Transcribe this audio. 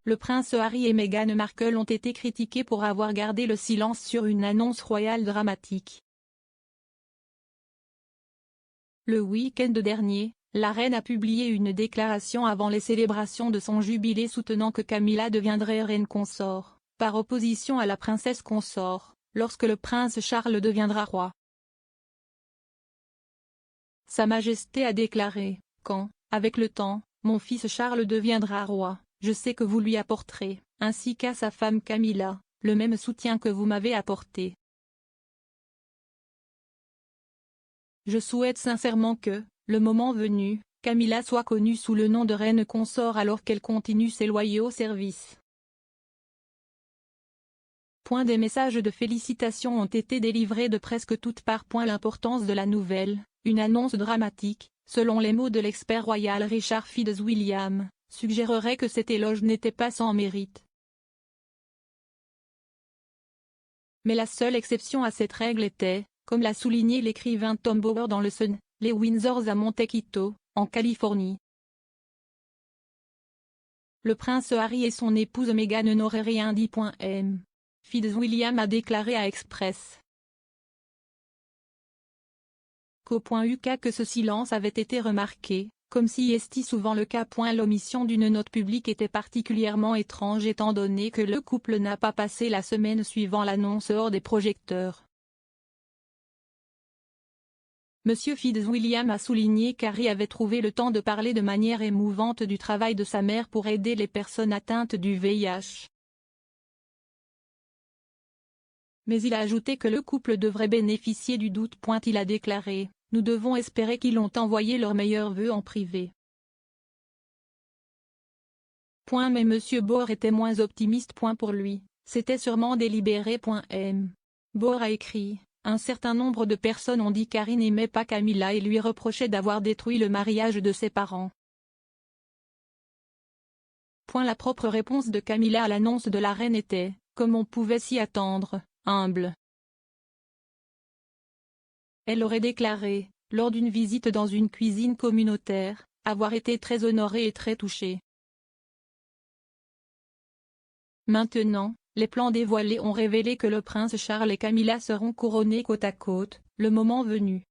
Le prince Harry et Meghan Markle ont été critiqués pour avoir gardé le silence sur une annonce royale dramatique. Le week-end dernier, la reine a publié une déclaration avant les célébrations de son jubilé soutenant que Camilla deviendrait reine consort, par opposition à la princesse consort, lorsque le prince Charles deviendra roi. Sa Majesté a déclaré, « Quand, avec le temps, mon fils Charles deviendra roi, je sais que vous lui apporterez, ainsi qu'à sa femme Camilla, le même soutien que vous m'avez apporté. Je souhaite sincèrement que, le moment venu, Camilla soit connue sous le nom de reine consort alors qu'elle continue ses loyaux services. » Des messages de félicitations ont été délivrés de presque toutes parts. L'importance de la nouvelle, une annonce dramatique, selon les mots de l'expert royal Richard Fitzwilliam, suggérerait que cet éloge n'était pas sans mérite. Mais la seule exception à cette règle était, comme l'a souligné l'écrivain Tom Bower dans le Sun, les Windsors à Montecito, en Californie. Le prince Harry et son épouse Meghan n'auraient rien dit. M. Fitzwilliam a déclaré à Express qu'au UK que ce silence avait été remarqué, comme si est souvent le cas. L'omission d'une note publique était particulièrement étrange étant donné que le couple n'a pas passé la semaine suivant l'annonce hors des projecteurs. M. Fitzwilliam a souligné qu'Harry avait trouvé le temps de parler de manière émouvante du travail de sa mère pour aider les personnes atteintes du VIH. Mais il a ajouté que le couple devrait bénéficier du doute. Il a déclaré, « Nous devons espérer qu'ils ont envoyé leurs meilleurs vœux en privé. » Mais M. Bohr était moins optimiste. Pour lui, c'était sûrement délibéré. M. Bohr a écrit, « Un certain nombre de personnes ont dit qu'Harry n'aimait pas Camilla et lui reprochait d'avoir détruit le mariage de ses parents. » La propre réponse de Camilla à l'annonce de la reine était, comme on pouvait s'y attendre, humble. Elle aurait déclaré, lors d'une visite dans une cuisine communautaire, avoir été très honorée et très touchée. Maintenant, les plans dévoilés ont révélé que le prince Charles et Camilla seront couronnés côte à côte, le moment venu.